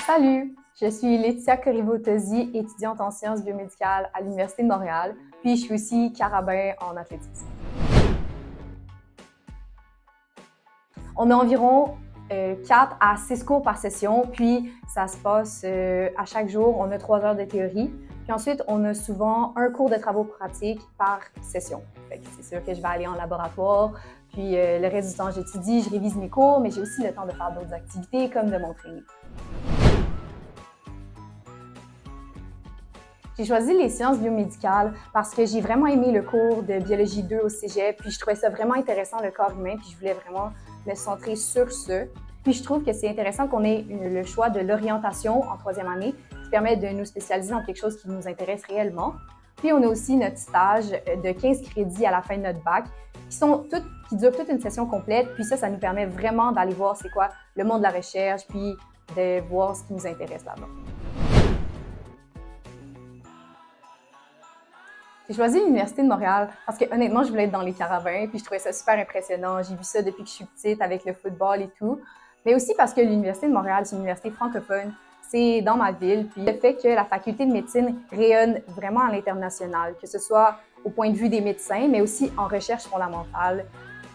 Salut, je suis Laetitia Corriveau-Tosi, étudiante en sciences biomédicales à l'Université de Montréal, puis je suis aussi carabin en athlétisme. On a environ 4 à 6 cours par session, puis ça se passe à chaque jour. On a 3 heures de théorie, puis ensuite on a souvent un cours de travaux pratiques par session. C'est sûr que je vais aller en laboratoire, puis le reste du temps j'étudie, je révise mes cours, mais j'ai aussi le temps de faire d'autres activités comme de m'entraîner. J'ai choisi les sciences biomédicales parce que j'ai vraiment aimé le cours de biologie 2 au cégep, puis je trouvais ça vraiment intéressant, le corps humain, puis je voulais vraiment me centrer sur ça. Puis je trouve que c'est intéressant qu'on ait le choix de l'orientation en 3e année, qui permet de nous spécialiser dans quelque chose qui nous intéresse réellement. Puis on a aussi notre stage de 15 crédits à la fin de notre bac, qui durent toute une session complète, puis ça nous permet vraiment d'aller voir c'est quoi le monde de la recherche, puis de voir ce qui nous intéresse là-dedans. J'ai choisi l'Université de Montréal parce que honnêtement, je voulais être dans les carabins, puis je trouvais ça super impressionnant. J'ai vu ça depuis que je suis petite avec le football et tout. Mais aussi parce que l'Université de Montréal, c'est une université francophone, c'est dans ma ville, puis le fait que la faculté de médecine rayonne vraiment à l'international, que ce soit au point de vue des médecins, mais aussi en recherche fondamentale.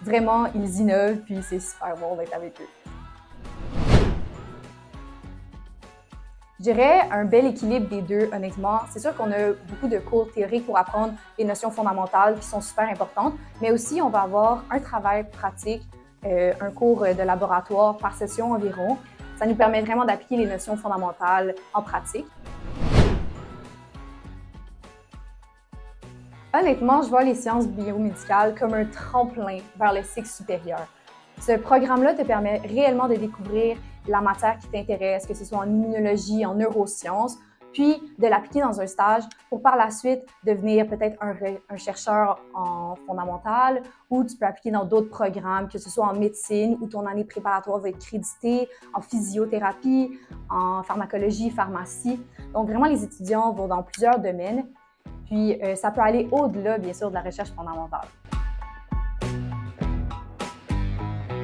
Vraiment, ils innovent, puis c'est super bon d'être avec eux. Je dirais un bel équilibre des deux, honnêtement. C'est sûr qu'on a beaucoup de cours théoriques pour apprendre les notions fondamentales qui sont super importantes, mais aussi on va avoir un travail pratique, un cours de laboratoire par session environ. Ça nous permet vraiment d'appliquer les notions fondamentales en pratique. Honnêtement, je vois les sciences biomédicales comme un tremplin vers le cycle supérieur. Ce programme-là te permet réellement de découvrir la matière qui t'intéresse, que ce soit en immunologie, en neurosciences, puis de l'appliquer dans un stage pour par la suite devenir peut-être un chercheur en fondamental, ou tu peux appliquer dans d'autres programmes, que ce soit en médecine, où ton année préparatoire va être créditée, en physiothérapie, en pharmacologie, pharmacie. Donc vraiment, les étudiants vont dans plusieurs domaines, puis ça peut aller au-delà, bien sûr, de la recherche fondamentale.